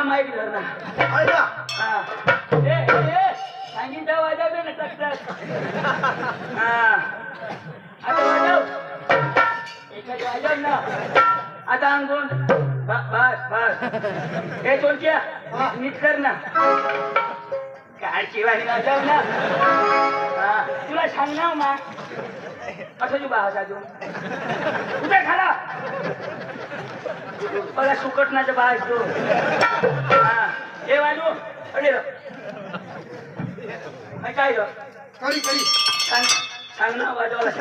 तुला माहिती धर ना सांगितलं वाजवतो ना टकटक आता वाजव एखादी वाजव ना आता अंगून बस बस हे तोंडच्या नीट कर ना काढची वाणी वाजव ना तुला सांग ना मा असं तू बाहेर अजून कुठे खाला बघा सुकटनाचं बाहेर तू हे वाजू अरे काय सांग ना वाजवायला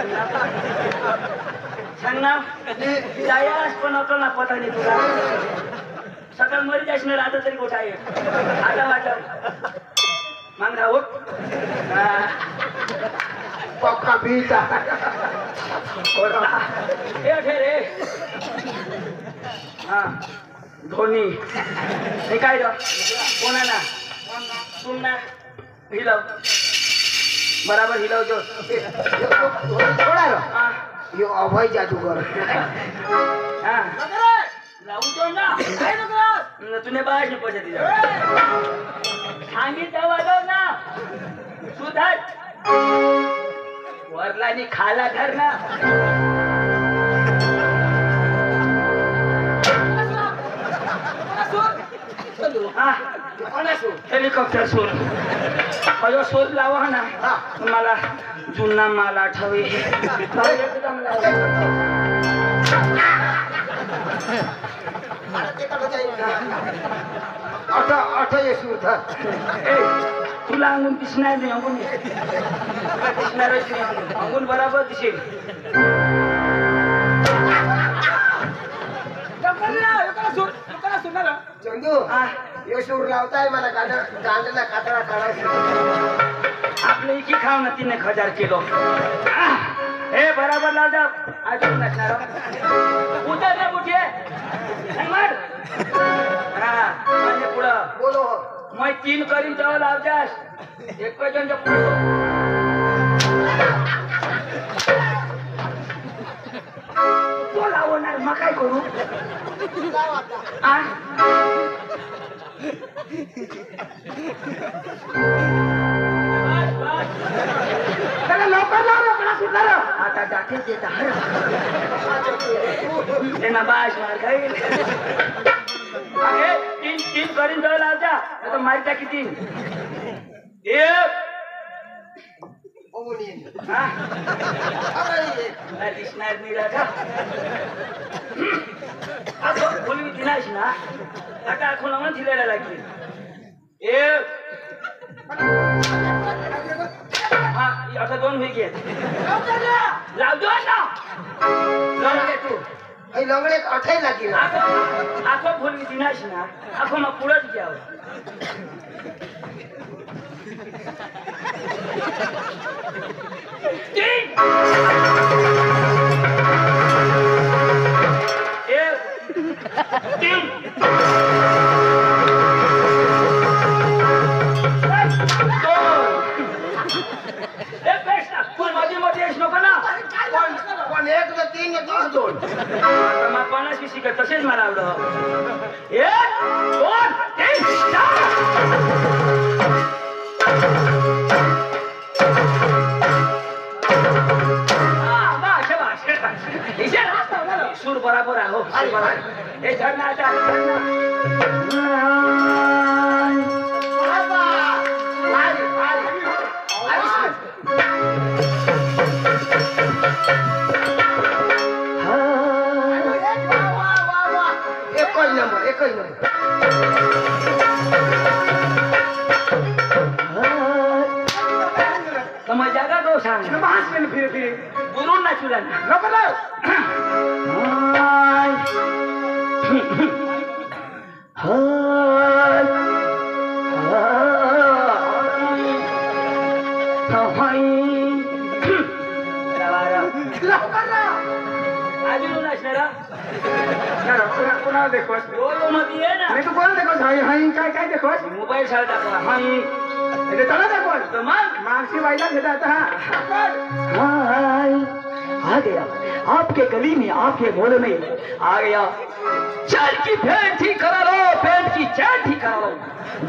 सांग ना जायलाच पण होतो ना पता नाही तुला सकाळ मरी जायच ना आता तरी गोठा आहे आता वाजव मांग राहू पक्का बीता रे हा धोनी हे काय कोणा ना सुन ना हिलव बराबर हिलव जो थोडा यो अभय जादूगर हाँ लावून तो ना काय नको तुने बाहेर नाही पडत तिला सांगितलं वाजव ना सुधार वरलानी खाला धर ना हेलिकॉप्टर सोड अयो शोध लावा ना मला जुना माल आठवे तुला अंगून दिसणार नाही अंगून दिसणारच नाही अंगून बराबर दिसेल चंदू यो सूर लावताय मला गांडला कातळा काढायचा आपले की खाव ना 3,000 किलो हे बराबर लाव जा अजून नसणार उतर ना कुठे म्हणजे पुढं बोलो मग 3 करीन तेव्हा लावजास एक जणच्या पुढं तो लावणार मग काय करू आता दाखल देत त्यांना बाश मार खाईल 3 करीन जवळ लावजा आता मारता किती दिसणार नाही राजा बोलवी दिनाश ना आता आखून म्हणून दिलेला लागली हा आता 2 होई घेत लावतो ना तू लंगडे अठाई लागेल आखो बोलवी दिनाश ना आखो मग पुढंच घ्यावं तसेच मला आवडलं सूर बराबर आहो हे झरणा एकच नंबर समझ जागा को सांग फिर गुरुन ना चुला कोणाला देखोस नाही तू कोणाला देखोस हाई काय काय देखोस मोबाईल शाळा टाकला हाई चला देखोस मागसी वाईला घेता आता हाय आ गया आपके गली में आपके मोहल्ले में आ गया चाल की भेंट ही करा लो पेट की चैन ही ठीक करा लो,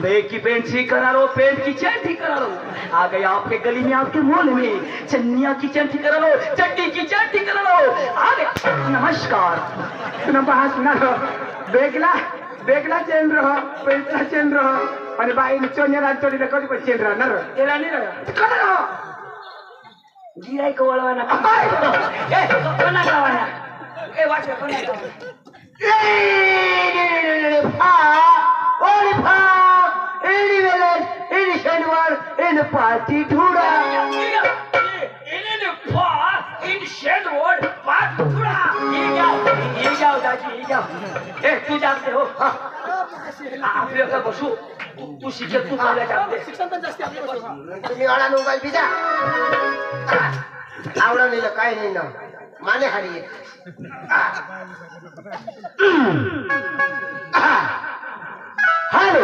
बैग की पेंट ठीक करा लो, पेंट की चैन ठीक करा लो, आ गए आपके गली में आपके मोल में चन्निया की चैन ठीक करा लो, चड्डी की चैन ठीक करा लो, आ गए। नमस्कार। तुला पाहत ना बेगला चेन रह पेंटला चेन रह आणि बाई चोनेला चोरीला कधी पण चेन राहणार तेरा नहीं लगा कधी रह गिराई को वळवाना ए कोणा गावाना ए वाच कोणा गावाना पार्टी ढूंढा तू जाते हो आपल्या का बसू तू शिक्षक तू मला जाते तुम्ही अडा नोबाईल बिजा आवडा नाही काय नाही ना माने हारी hello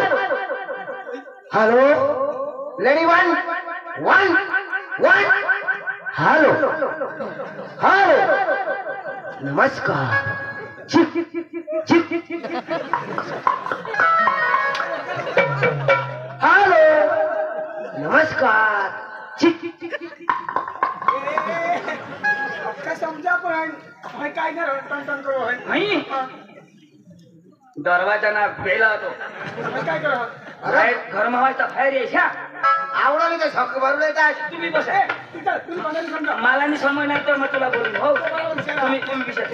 hello lady one one one hello hello नमस्कार चिक चिक चिक हॅलो नमस्कार चिक चिक चिक काय समजा पण काय टन करू नहीं दरवाजा ना पेला तो काय करू घर में वाजता बाहेर यायच्या आवडा नाही तर शॉक भरून येतात तुम्ही बसा मला नाही समज नाही तर मग तुला बोलून हो तुम्ही विषय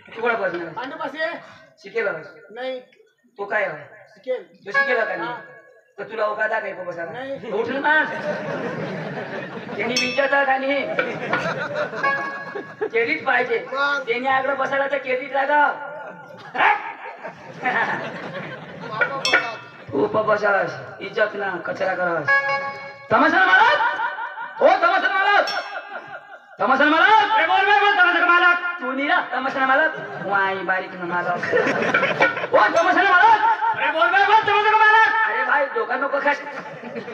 तू कोणा बसणार शिकेला नाही तो काय आहे शिकेल तो शिकेला का नाही तर तुला ओकादा काय बसा नाही. उठल ना त्यांनी विचारता का नाही क्रेडिट पाहिजे त्यांनी आकडे बसायला तर क्रेडिट लागा उप बसास इज्जत ना कचरा करास तमाशा मालक हो तमाशा मालक तमाशा मालक बोल तमाशा मालक तू नाही ना तमाशा मालक वाई बारीक ना मालक हो तमाशा मालक बोल तमाशा मालक अरे भाई दोघा नको खास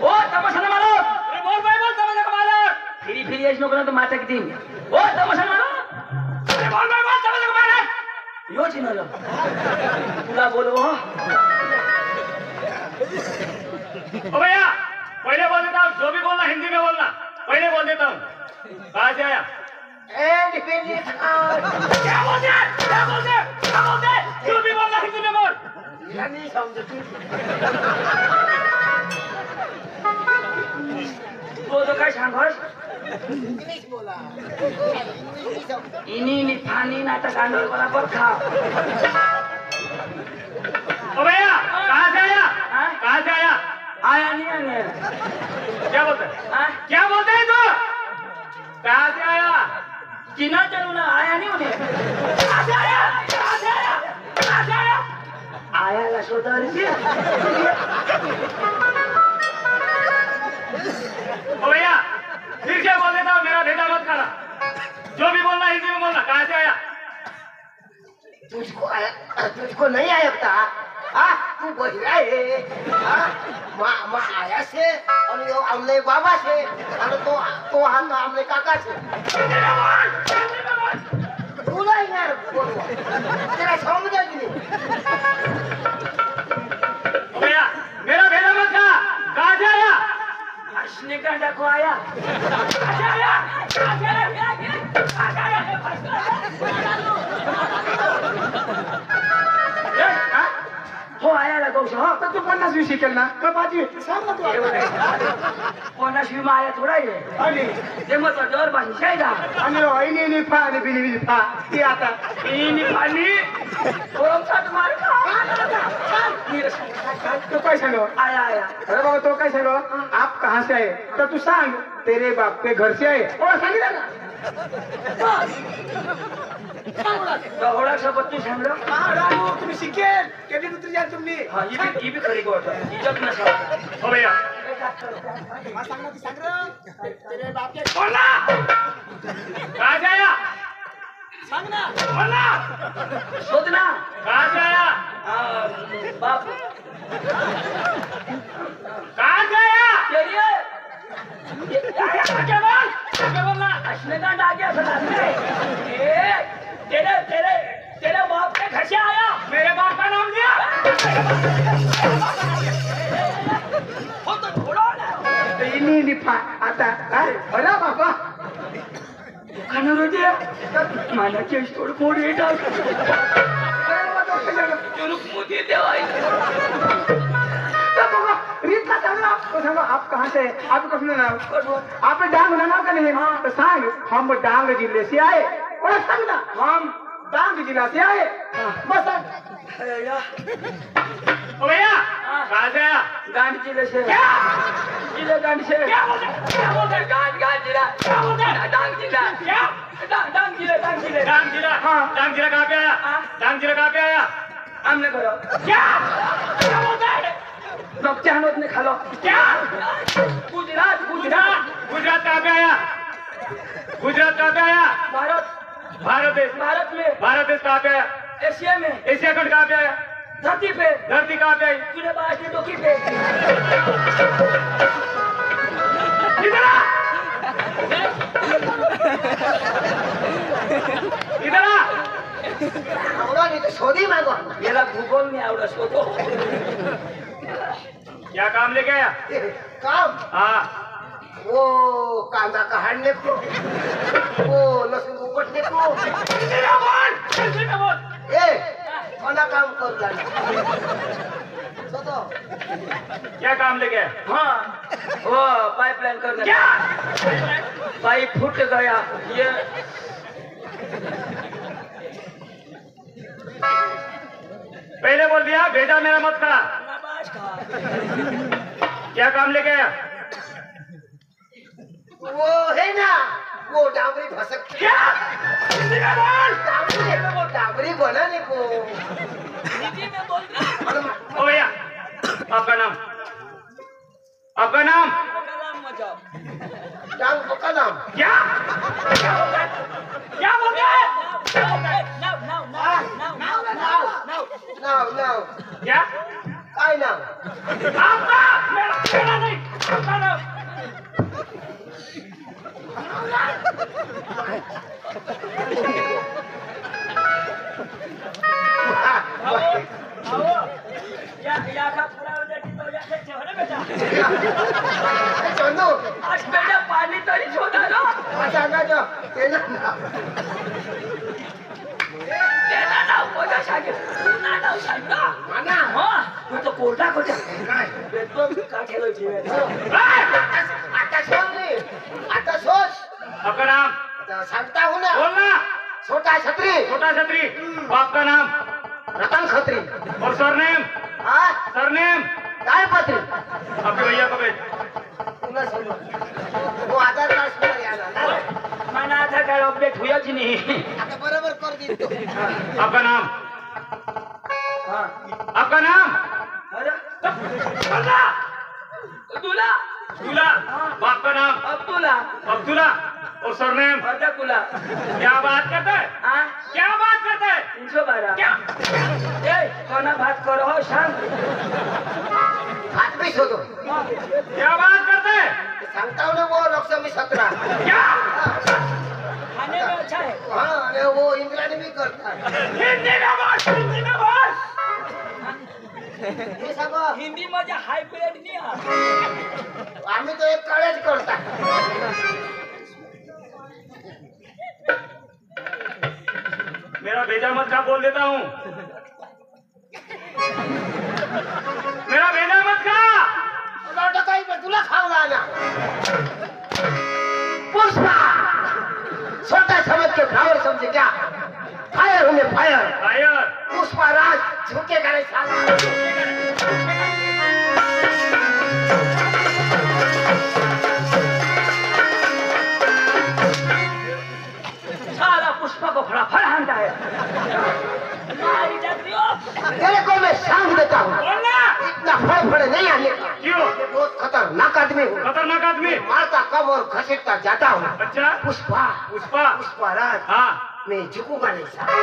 हो तमाशा मालक बोल तमाशा मालक फिरी फिरी येस नको ना तो माता किती हो तमाशा मालक बोल तमाशा मालक योच ना तुला बोलू हो ओ भैया पहले बोल देता हूँ जो भी बोलना हिंदी में बोलना पहले बोल देता हूँ कहाँ से आया क्या बोलते जो भी बोलना हिंदी में बोल नहीं समझती तो काय सांगस बोला इनी फानी नाटक गांडोळ बराबर खा ओ भैया कहाँ से आया हाँ? कहाँ से आया आया नहीं आने क्या बोलते हैं हाँ? क्या बोलते हैं तू कहाँ से आया किना चलू ना आया नहीं उन्हें कहाँ से आया आया ला शोधा रही ओ भैया फिर से बोल देता हूँ मेरा भेजा मत खाना जो भी बोलना हिंदी में बोलना कहाँ से आया तुझको नहीं आयता तू बहिरा है आया से और यो हमने बाबा से और तो हम हमने काका से बोला यार तेरा समझ नहीं ओ भैया मेरा भेजा मत खा कहाँ से आया हंसने का डको आया हो आया लगोश हो तर तू 50 शिकेल ना का पाचवी सांग ना तू कोणाशी आया थोडा आहे आणि ते मग जोर पाणी शायदा आणि वहिनी फा आणि बिनी फा ती आता इनी पाणी ओमसात मार तो काय सांगो आया आया अरे बाबा तो काय सांगो आप कहाँ से आए तो तू सांग तेरे बाप के घर से आए ओ सांगितलं ना गहोडा सोबत तू सांगलो तुम्ही शिकेल कधी उतरी जाल तुम्ही हा ही बी खरी गोष्ट इज्जत नसा ओ भैया तेरे बाप के बोलना कहाँ से आया बोलना शोध ना कहाँ से आया बाप कहाँ से आया क्या बोलना हंसने का डाके तेरे तेरे तेरे तेरे हो तो थोडा ना. इनी निफा आता अरे बाबा दुकानावर होते मला केस थोडं मोठे येतात मोदी देवाई रीता सांगा तो सांगा आप कहाँ से आप कसं नाव आप डांग ना नाव का नहीं तो सांग हम डांग जिले से आए और सांग ना हम डांग जिला से आए बस सांग ओ भैया कहाँ से आया गांड जिले से जिले गांड से क्या बोलते गांड जिला क्या बोलते डांग जिला क्या डांग जिला डांग जिला कहाँ पे आया डांग जिला कहाँ पे आया आमने करो क्या क्या बोलते हैं नकचान होत नहीं खालो क्या गुजरात गुजरात गुजरात कहाँ पे आया गुजरात कहाँ पे आया भारत भारत देश कहाँ पे आया एशिया में एशिया खंड कहाँ पे आया धरती कहाँ पे आई तूने बात की टोकी पे इधर आ इधर आ आवडा नाही तर शोधी मागो याला भूगोल नाही आवडत होतो क्या काम लेके आया काम हाँ वो कांदा काढणे को वो लसूण उपटणे को ए कोणा काम करू लागला सोतो क्या काम लेके आया हाँ वो पाइपलाइन करने क्या पाइप फूट गया ये पहले बोल दिया भेजा मेरा मत खा क्या काम लेके आया वो है ना वो डाबरी भसक क्या डाबरी बनाने को ओ भैया आपका नाम आपका नाम डांग का नाम क्या क्या बोलते हैं नाव नाव क्या काय नाव आपका मेरा नहीं आपका नाम चंदू आज बेटा पाणी तरी शोधा ना सांगायचं ते ना त्याला नाव कोणा सांगेल पुन्हा नाव सांग ना माना तू तर कोर्टा कोट्या काय का केलं जीवन आता शोध रे आता शोध आपका नाम आता सांगता हो ना बोलना छोटा छत्री छोटा छत्री आपका नाम रतन खत्री और सरनेम हा सरनेम काय पत्री आपके भैया का बेट तुला समज वो आधार कार्ड सुद्धा यायला मला आधार कार्ड अपडेट होयाच नाही आता बरोबर कर देतो आपका नाम हा आपका नाम अरे बोलना तुला दूल्हा आपका नाम अब्दुल्ला अब्दुल्ला और सरनेम अर्धकुला क्या बात करते हैं हाँ क्या बात करते हैं 312 क्या ए कोणा भात करो हो सांग हात भी शोधो क्या बात करते हैं सांगता हो ना वो लक्ष्मी 17 क्या खाने में अच्छा है हाँ आणि वो इंद्राणी भी करतात हिंदी में बोल हिंदी में बोल हे सगळं हिंदी मध्ये हायब्रिड नाही हा आम्ही तो एक कळेच करतात मेरा भेजा मत खा बोल देता हूँ मेरा भेजा मत खा लौट काही तुला खावला ना पुष्पा छोटा समझ के फ्लावर समझे क्या फायर होंगे फायर फायर पुष्पा राज झुकेगा नहीं साला साला पुष्पा को फटाफट हानता है मारी जाती हो तेरे को मैं शाम देता हूँ बोलना इतना फड़फड़ नहीं आने का क्यों ये बहुत खतरनाक आदमी हूँ खतरनाक आदमी मारता कम और घसीटता जाता हूँ अच्छा पुष्पा पुष्पा पुष्पा राज हाँ मैं झुकूंगा नहीं साला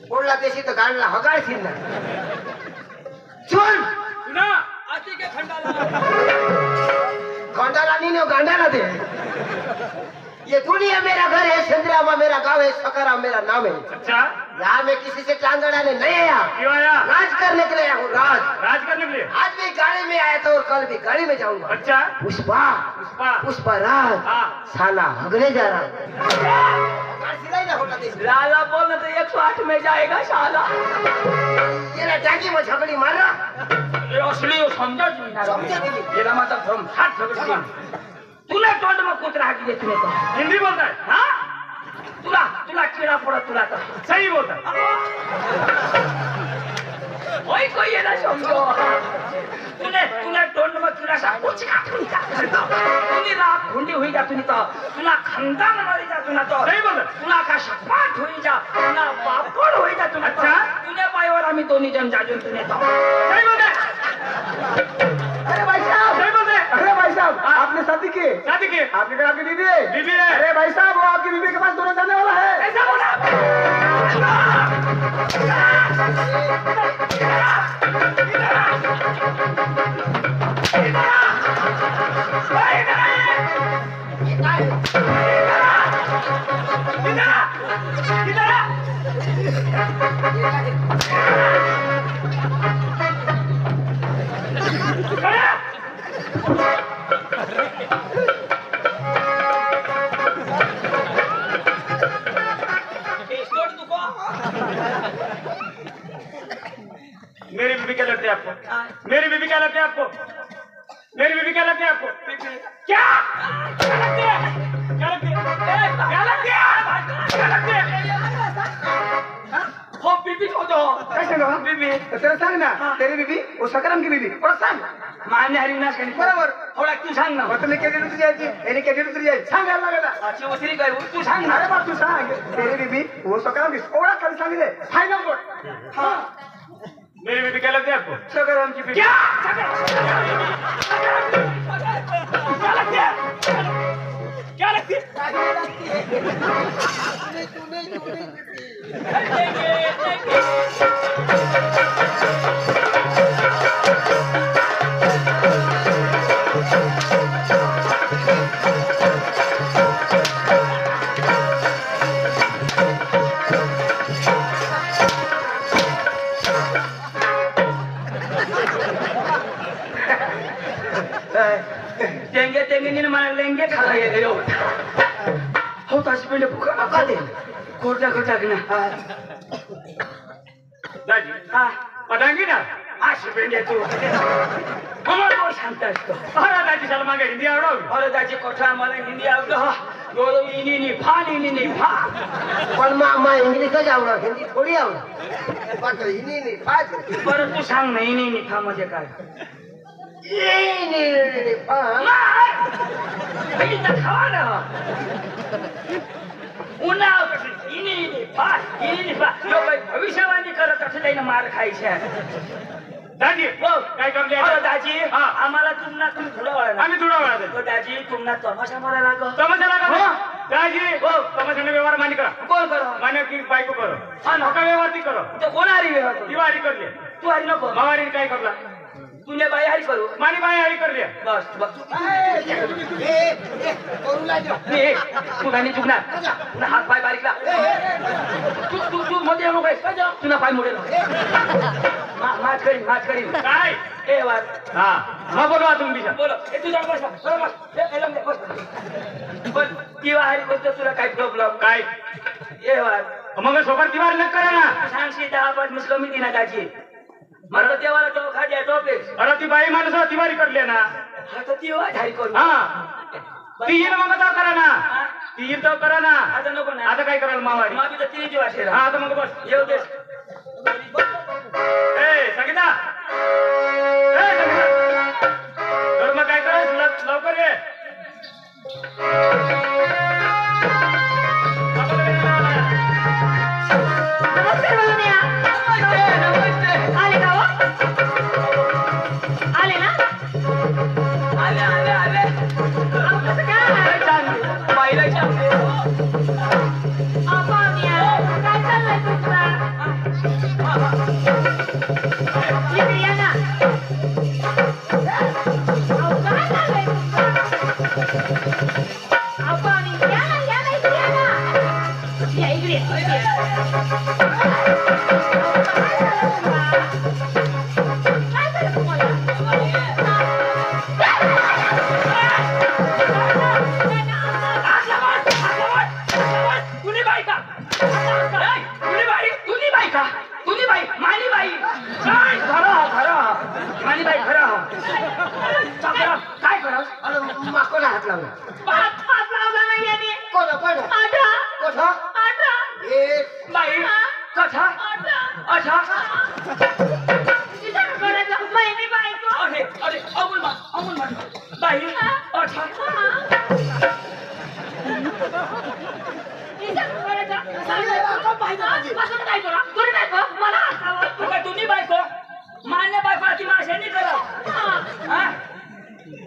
बोलला देशी तर गाडला हगाळशील ना चल सुना आती के खंडाला खंडाला नहीं नो गांडाला दे ये दुनिया मेरा घर है संद्रामा मेरा गांव है है, सकाराम मेरा नाम है। अच्छा यहाँ मैं किसी से टांग अड़ाने नहीं आया, क्यों आया? राज करने के लिए आया हूँ। राज करने के लिए। आज भी गाड़ी में आया था और कल भी गाड़ी में जाऊंगा। अच्छा पुष्पा पुष्पा पुष्पा राज हाँ साला हगने जा रहा हूँ। लाला बोलना तो 108 में जाएगा साला। ये ना टांगी में झगड़ी मार रहा। ये असली हो, समझा जी ना। समझा जी नहीं। ये मतलब हम हाथ झगड़ तूने टोंड में कूद रहा कि तूने तो हिंदी बोलता है। हाँ तुला तुला कीड़ा पड़ा तुला तो सही बोलता है। ओए कोई ये ना समझो तूने तूने टोंड में कीड़ा सा कुछ का तूने रात खुंडी हुई जा तूने तो तुला खानदान मरी जा तूने तो सही बोलता तुला का सपाट हुई जा तुला पापड़ हुई जा तूने अच्छा तूने पायवर आम्ही दोन्ही जण जाजून तूने तो सही बोलता है। अरे भाई साहब, सही बोलते हैं। अरे भाई साहब, आपने शादी की? शादी की आपके घर आपकी बीवी है? बीवी है। अरे भाई साहब, वो आपकी बीवी के पास दोनों जाने वाला है। ऐसा बोला मेरी बीवी क्या लगती है आपको? मेरी बीवी क्या लगती है आपको? मेरी बीवी क्या लगती है आपको? क्या क्या लगती है? क्या लगती है? क्या लगती है? क्या लगती है? हो बीबी हो तो कैसे लो? बीबी तो तेरा सांग ना, तेरी बीवी, वो सकाराम की बीवी, और सांग. मान्य हरिनाश करी बरोबर. थोडा तू सांग ना मग तुम्ही केली उतरी जायची, याने केली उतरी जायची. सांग यायला लागला. अच्छी उतरी काय तू सांग ना अरे बाप तू सांग. तेरी बीवी, वो सकाराम की, ओळख खाली सांगितले. फायनल बोल. हाँ मेरी बीवी क्या लगती है आपको? सकाराम की बीबी क्या लगती है? क्या लगती है? तेंगे तेंगे नीन मला लेंगे खाला ये देव हो ताशी पेंडे भुका नका दे कोटा कोटा ना दाजी हा पटांगी ना आशी पेंडे तू हमार बोल शांत असतो अरे दाजी चल मागे हिंदी आवडो अरे त्याची कोठा मला हिंदी आवडतो दोन इनी नी फानी नी फा पण मा इंग्लिशच आवडा, हिंदी थोडी आवडा. पात्र हिंदी नाही फाज. बरं तू सांग ना इनी नी फा म्हणजे काय नाही फा. इथं खावा ना उन्हाळ इनी नी फा यो बाई भविष्यवाणी करत असं त्याने मार खायचे दाजी हो काय काम अरे दाजी हा. आम्हाला तुम्हाला तुम्ही थोडं वळा आम्ही थोडा वेळा तो दाजी तुम्हाला तमाशा मला लागो तमाशा लगा हो. दाजी हो. तमाशाने व्यवहार मानी करा कोण करो मान्य की बायको करो हा ना. नका व्यवहार ती करो तो कोण हरी व्यवहार दिवाळी करली तू हरी नको मावारी काय करला तुने बाई हरी करू मानी बाई हरी करली बस बस करू लागलो. ए, तू गाणी चुकणार तुला हात पाय बारीक लाग तू तू तू मध्ये नको तुला पाय मोडेल मात करीन काय ए वार हा मग बोलवा तुम्ही बोलो ए तू जाऊन बस बस ए लंबे बस पण किंवा हरी करतो तुला काय प्रॉब्लेम काय ए वार मग सोबत दिवाळी लग करा ना सांगशी 10-5 मिस कमी दिना त्याची मला देवाला तो खाद्या टोपेस अरे ती बाई माणूस दिवाळी करली ना हा तर ती वाट हरी करू हा ती येणं मग जाव करा ना ती येणं जाव करा ना आता नको ना आता काय कराल मावारी मामी तर तिने वाटेल हा आता मग बस येऊ दे ए संगीता ए संगीता तर मग काय करायचं लवकर ये या इकडे काय झालं तुम्हाला काय करा अरे माकोला हात लावला हात लावला नाही याने कोण कोण आठा कोण आठा ए बाई कथा अच्छा तिथं करायचं महिने बायको अरे अरे अमूल मान बाई अच्छा तिथं करायचं कसं काय करा तुम्ही काय करा मला हसावं तू काय तुम्ही बायको मान्य बायको ती माशांनी करा हा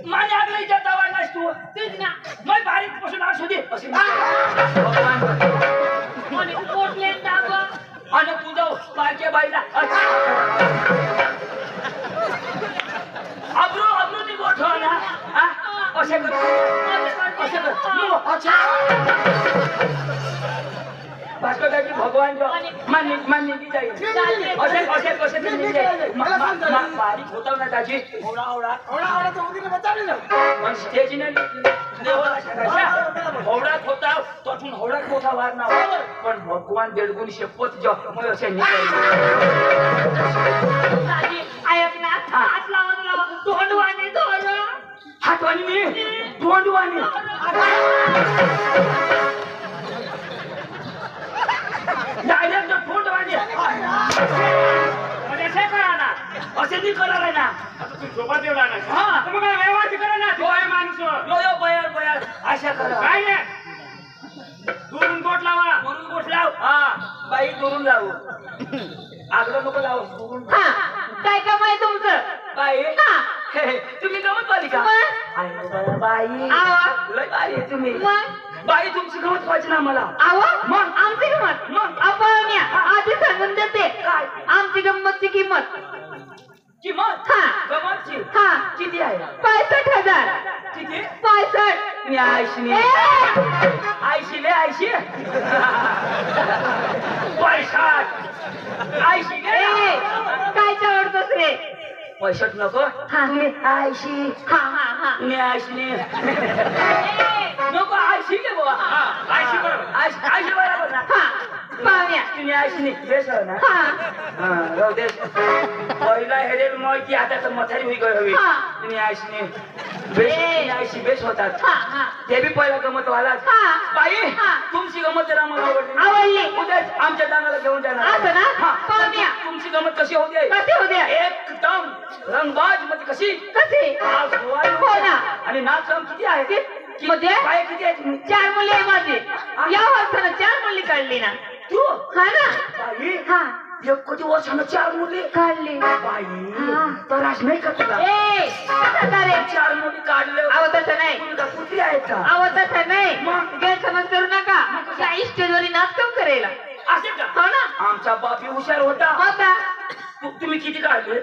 मान्य आपल्या इज्जत दावा नास तू तेच ना मग बारीक पासून आज होती अशी आणि पोटले दाबा आणि तुझं बारक्या बाईला अब्रू ती गोठ ना हा असे कर असे कर भास्करजी भगवान मान्य की जाईल असे बारीक होता ना त्याची पण स्टेजने होवडात होता तोठून होवडात मोठा वार ना पण भगवान बेडगुण शपथ जग असे दादी ऐक ना हात लावून लावा तोंडवाने धरलं हातवानी मी तोंडवानी डायरेक्ट तोंडवानी असे करा ना असे नाही करायला ना तू झोपा देऊ लागला हा. मग व्यवहार करा ना तो आहे माणूस यो बयार अशा करा काय नाही दुरून गोट लावा दुरून गोठ लाव हा बाई दुरून लावू आग्रह नको लावू दुरून हा काय काम आहे तुमचं बाई हा. तुम्ही गमत पाहिली का मग? अरे बरं बाई आवा. लय बाई आहे तुम्ही मग? बाई तुमची गमत पाहिजे ना मला आव मग? आमची किंमत मग? आपण आधी सांगून देते काय? आमची गंमतची किंमत किंमत हा. गमतची हा किती आहे 65,000 किती 65 मी आयशी आयशी ले आयशी पैसा आयशी ए, काय आवडतोस रे पैशात नको हा. तुम्ही आयशी हा हा हा मी आयशी ए, नको आयशी के बुवा आयशी बरोबर आयशी बरोबर ना हा पाहुण्या तुम्ही आयशी बेस हो ना हा हा राहू दे पहिला हेरेल मग की आता तर मथारी होई गई हवी हा. तुम्ही आयशी बेस तुम्ही आयशी बेस होतात हा हा ते बी पहिला गमत वालाच हा. बाई हा. तुमची गमत जरा मला आवडली आवडली उद्याच आमच्या दानाला घेऊन जाणार असं ना? हा. पाहुण्या. तुमची गमत कशी होते कशी होते एकदम रंगबाज मध्ये कशी कशी आज हुवाई हो ना. आणि नाच रंग किती आहे किती? मध्ये? पाय किती आहेत 4 मुली आहे माझी या वर्षानं 4 मुली काढली ना तू हा ना बाई हा एक कधी वर्षानं 4 मुली काढली बाई हा. तर आज नाही का तुला ए तसं रे 4 मुली काढले अहो तसं नाही मुलगा कुठे आहेत का अहो तसं नाही मग? गैरसमज करू नका त्या स्टेजवरी नाच कम करेल असे का हो ना आमचा बापी हुशार होता होता तुम्ही किती काढले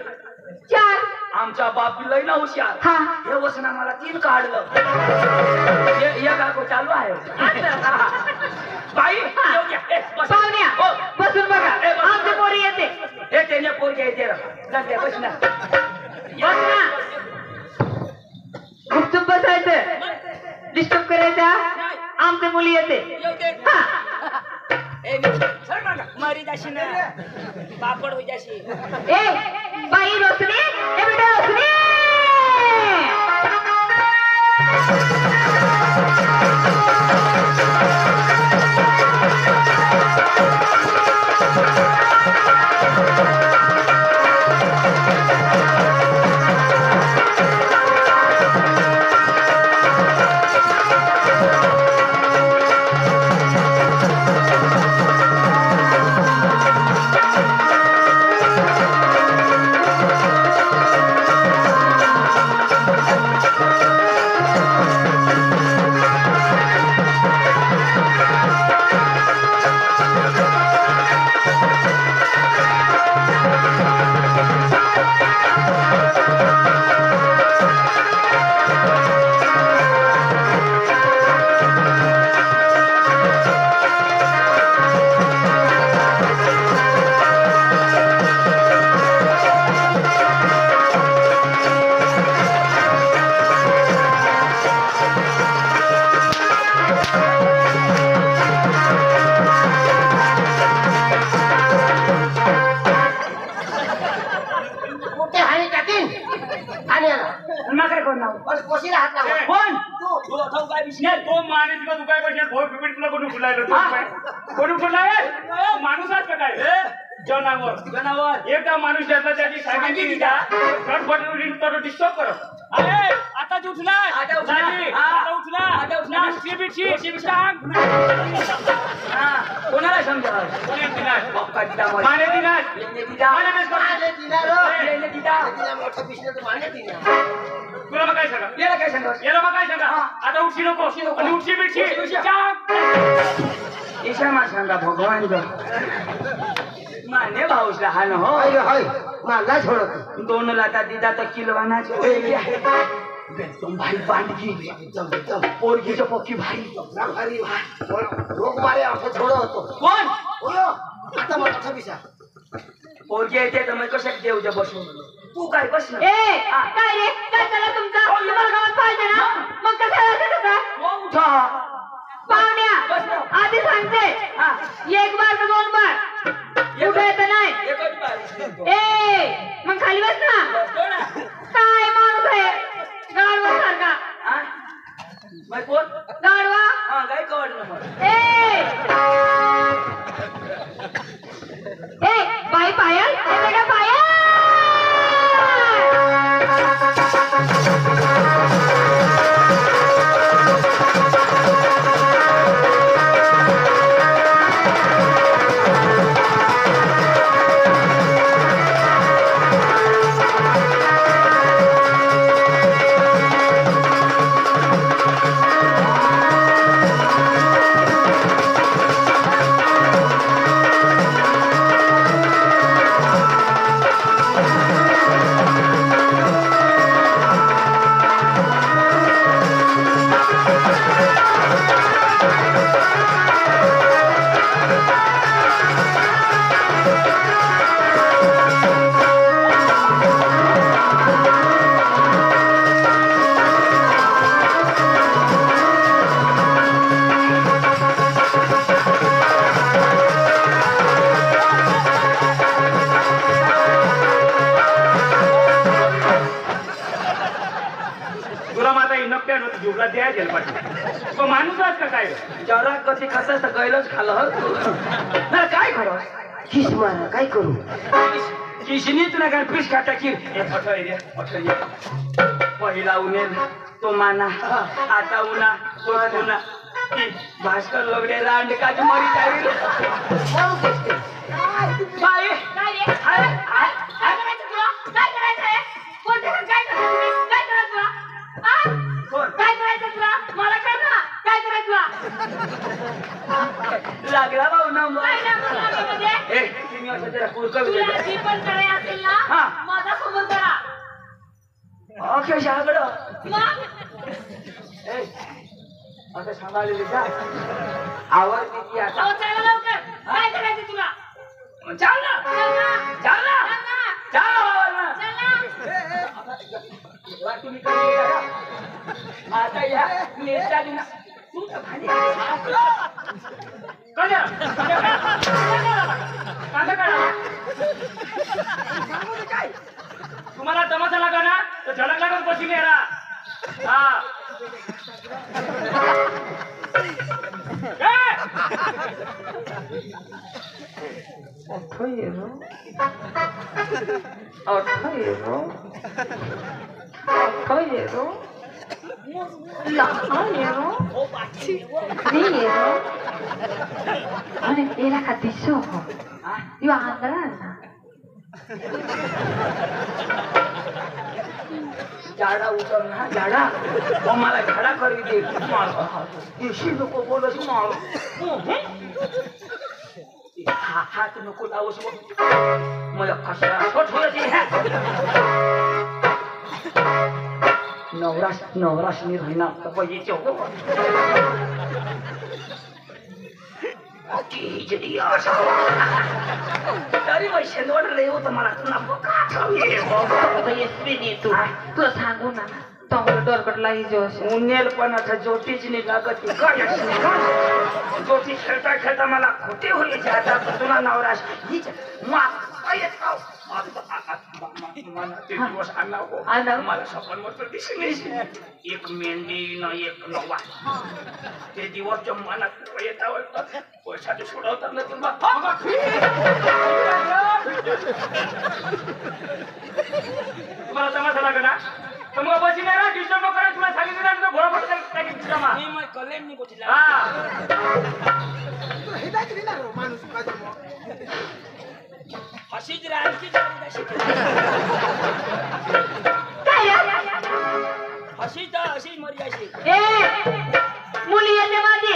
4 आमचा बापी लय ना हुशार हा हे वचना मला 3 काढलं हे काको चालू आहे बाई येऊ द्या. ए, बस. पाहुण्या हो. बसून बघा ए, बस. आमची पोरी येते हे त्याने पोरगे येते जाते बस ना बस ना गुपचूप बसायचं डिस्टर्ब करायचा आमची मुली येते हा मारी जाशी ना पापड होई जाशी ए बाई रोशनी ए बेटा रोशनी कशी राहत ना कोण तू तू अथवा काय विषय नाही तो माणूस तुला दुखाय पाहिजे भाऊ पिपीट तुला कोणी फुलायला कोणी फुलाय माणूस आहे का काय जनावर जनावर एकदा माणूस ज्याला त्याची सांगितली का खटपट डिस्टर्ब कर अरे आता उठला आता उठला. आता उठला आता उठला. बिटशी कोणाला समजावं कोणी दिला बाप्पा दिदा मला. माने दिला येणे दिदा. माने दिनार येणे दिदा. तिला मोठं पिशलं तर माने दिनार तुला मग काय सांगा याला काय सांगावं? याला मग काय सांगा आता उठशी नको आणि उठशी बिटशी ईशा मा सांगा भगवान ग माने भाऊसला हा न हो हाय हाय मला छोडत दोन लाता दिदा तर किलवानाचे एकदम भाई बांधकी एकदम एकदम पोरगीच्या पक्की भाई भारी रोग मारे असं छोड होतो कोण होयो आता मोठा पिशा पोरगी येते तर मग कशात देऊच्या बसून तू काय बस ना ए काय रे काय झालं तुमचं तुम्हाला गावात पाहिजे ना मग कसं असं कसं उठा पाहुण्या आधी सांगते हा. एक बार का दोन बार उठायचं नाही एकच बार. ए मग खाली बस ना बसतो ना. काय माणूस आहे गाडवा सारखा हा? मग कोण गाडवा हा काय कवड ना मग ए बाई पायल ए बेटा पायल जीवला द्या जेलपाटी तो माणूस आज का काय जरा कधी कसं तर गैलच खाल्लं ना काय खरं किस मारा काय करू किशनीच ना काय पीस खाटा की पहिला उनेल तो माना आता उन्हा तो उन्हा भास्कर लोगडे रांड काज मरी जाईल बाई काय रे काय करायचं तुला काय करायचं आहे कोणत्या काय करायचं काय करायचं तुला कोण काय करायचं तुला मला कर ना काय करायचं तुला लागला भाऊ ना काय ना म्हणजे ए तुम्ही असं जरा पुरकं तुला जी पण करायचं असेल ना हा. माझा समोर करा अक्षय शागडं मग ए असं सांभाळलेली जा आवाज किती आता अहो चला लवकर काय करायचं तुला चाल ना चल ना चाल ना चल ना चाल ना बाबा ना चल ना तुम्ही कधी येता? आता या नेता दिना तू तर भाजी काय तुम्हाला तमाशा लागा ना तर झलक लागत बसून येरा हा era cattisoso. Io andrà. झाडा उतर ना झाडा मग मला झाडा करी दे येशी नको बोलस मार हात नको लावस मला कशा नवराश नवराशनी राहणार तर पाहिजे तरी पैसे वाटले होतं मला तुला सांगू ना तोंगड डोरकटला ही जोश उन्नेल पण आता ज्योतिष लागत ज्योतिष खेळता खेळता मला खोटे होईल आता तुला नवराश मला ते दिवस आणावं मला स्वप्नावर दिसून एक मेंढी न एक नवा ते दिवस मनात येतावर पैशाचे सोडवतात ना तुम्हाला तुम्हाला तमाशा लागला ना तर मग बसी नाही ना डिस्टर्ब करा तुला सांगितलं ना घोडा पडतो मी मग कलेन नाही गोठीला माणूस हशीच राहायची हशी तर अशी मर्याशी मुली येते माझी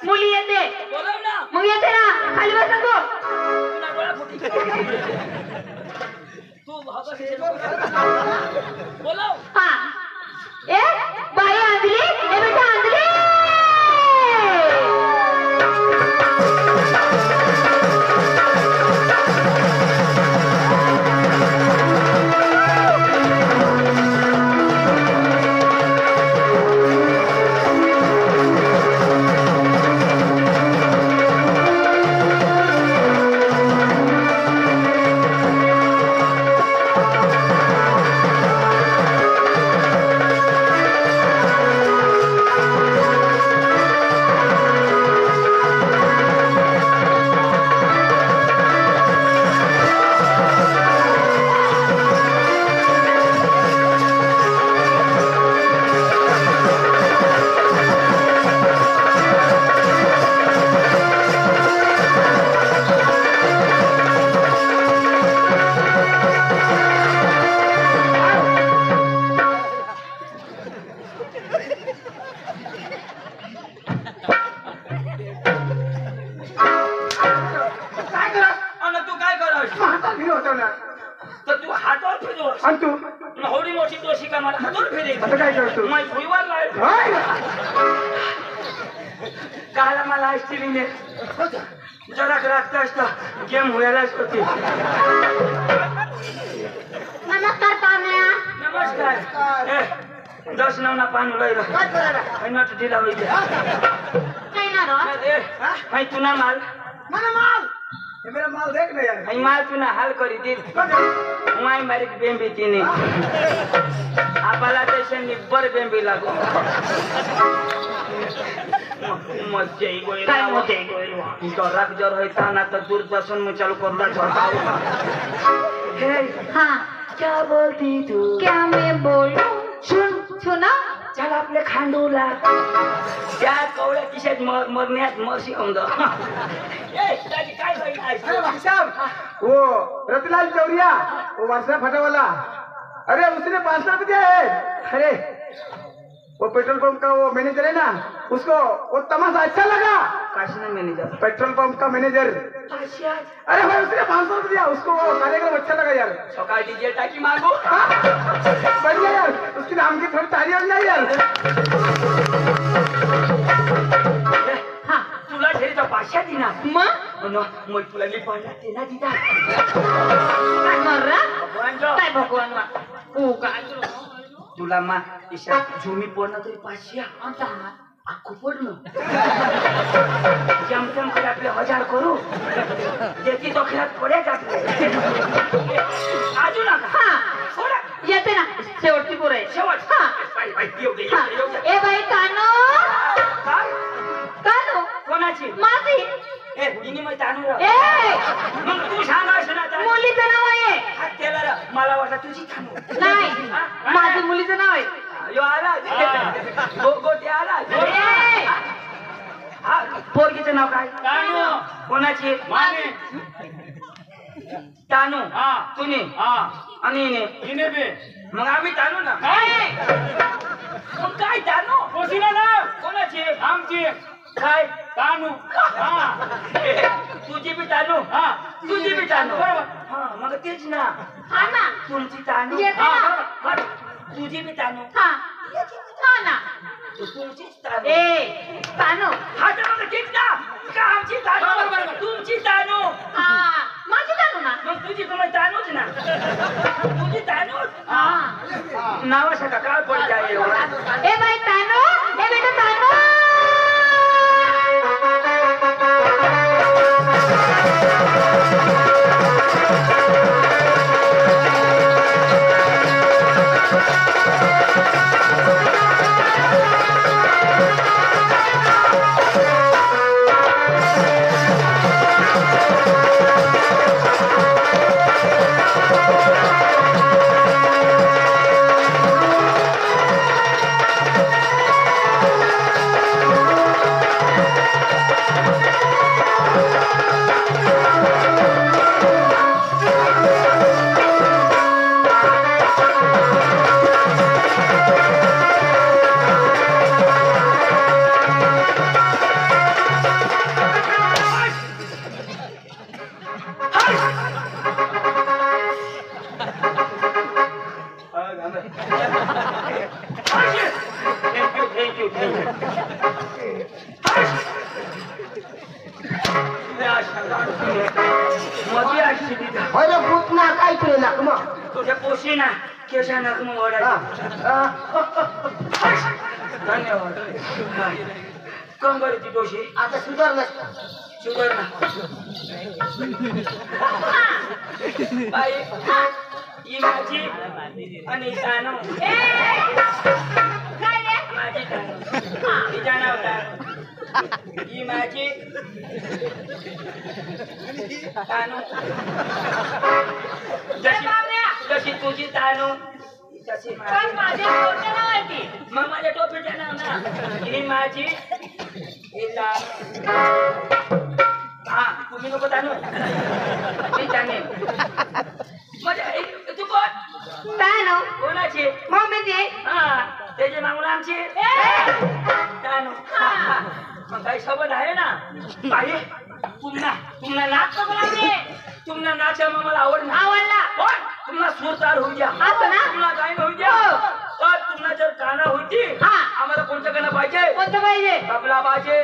मुली येते बोलव ना मग येते ना खाली बस नको तुला डोळा फुटी तू बोलव हा ए बाई आंधळी ए बेटा आंधळी तर तू हातावर फिरव आणि तू होडी मोठी दोषी का मला हातावर फिरे आता काय करतो मग भुईवर लाव काला मला आईस्क्रीमने जरा रक्त असतं गेम व्हायलाच होती नमस्कार पाहुण्या नमस्कार 10 ना पान उलायला नट ढिला होईल काय ना रो हाय तू ना माल मला माल ये मेरा माल देख ना यार हाय माल तू ना हाल करी दे माय मारी बेंबी तिने आपला टेशन निब्बर बेंबी लागो मज्जा गोई काय मज्जा गोई जराक जर होता ना तर दूरदर्शन में चालू करना चाहता हूँ हे हाँ क्या बोलती तू क्या मैं बोलूं सुन सुना चल आपले खांडूला त्या कवड्या किशात मरण्यात मरशी आमदा काय अरे भाई साहब वो रतलाल चौरिया वो वासना फटावाला अरे उसने 500 रुपये दिया है अरे वो पेट्रोल पंप का वो मैनेजर है ना उसको वो तमाशा अच्छा लगा काशीना मैनेजर पेट्रोल पंप का मैनेजर अरे भाई उसने 500 रुपये दिया उसको वो कार्यक्रम अच्छा लगा यार सकाळ डीजे टाकी मागू बढ़िया यार उसके नाम की थोड़ी तारीफ हो जाए यार हाँ तुला ढेरचा पाशा दिना मग मग तुला लिपायला ते ना दिदा काय मर्रा भगवानचं. काय भगवान वा ओ काय तुला मा ईशा झुमी पडणं तरी पाचशे आता अख्खू पडणं जमजम करे आपले 1000 करू त्याची तो खेळात पड्याच आपले आजू नका हा सोडा येते ना शेवटची पोर आहे शेवट हा बाई बाई येऊ दे हा येऊ दे ए बाई कानो काय कानो कोणाची माझी ए इनी मग तानू राव. ए मग तू सांगायचं ना तानू. मुलीचं नाव आहे हा त्याला रा- मला वाटलं तुझी तानू नाही माझ्या मुलीचं नाव आहे यो आला गोटे आला ए हा पोरगीचं नाव काय तानू. कोणाची माने तानू हा. तुने हा आणि हिने. इने बे मग आम्ही तानू ना काय मग काय तानू कोसिना ना कोणाची आमची काय तानू हा तुझी बी तानू हा तुझी बी तानू बरोबर. हा मग तेच ना हा ना तुमची तानू येते हा, ना. बरोबर. बरं. तुझी बी तानू हा हा ना तुमचीच तानू ए कानो हा तर मग तेच ना का आमची तानू बरोबर, बरोबर. तुमची तानू हा माझी कानो ना मग तुझी तुम्ही तानूच ना तुझी तानूच हा नावासाठी काय पड जाय एवढा ए बाई तानो ए बेटा तानो मधी अशी तिथं होय रे भूत ना काय तुले नाक मग तुझ्या पोशी ना केशा नाक मग ओढायचं धन्यवाद कंबर ती दोषी आता सुधार नसतं शुगर ना बाई ही माझी आणि तानो काय रे माझी तानो तिच्या नाव तानो ही माझी तानो जशी तुझी तानो तशी पण माझे मोठे नाव आहे ती मग माझ्या टोपीचं नाव ना ही माझी ही तानो हा तुम्ही नको तानो मी ताने म्हणजे तू कोण काय नाव कोणाची मम्मीची हा त्याचे मागून आमची तानो मग काही सबंध आहे ना बाई तुम्हाला नाच तुम्हाला नाच मला आवडला तुम्हाला सूर तार होऊ द्या असं ना? तुम्हाला गायन होऊ द्या तर तुम्हाला जर गाणं होती हा. आम्हाला कोणतं गाणं पाहिजे कोणतं पाहिजे तबला पाहिजे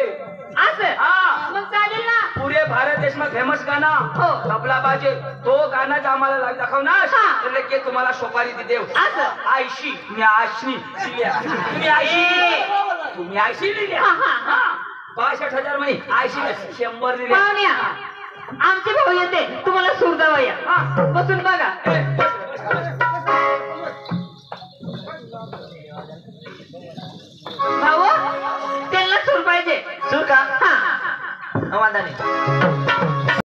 असं हा मग चालेल ना पुरे भारत देश में फेमस गाना हो. तबला पाहिजे तो गाणं जर आम्हाला दाखवणार हा. तर लगेच तुम्हाला सोपारी देऊ असं आयशी मी आशनी तुम्ही आयशी तुम्ही आयशी लिहिल्या हा, हा, हा. 62,000 मध्ये आयशी 100 लिहिल्या पाहुण्या आमचे भाऊ येते तुम्हाला सूर दवाया हा. बसून बघा भाऊ त्यांना सूर पाहिजे सूर का हा वांधा नाही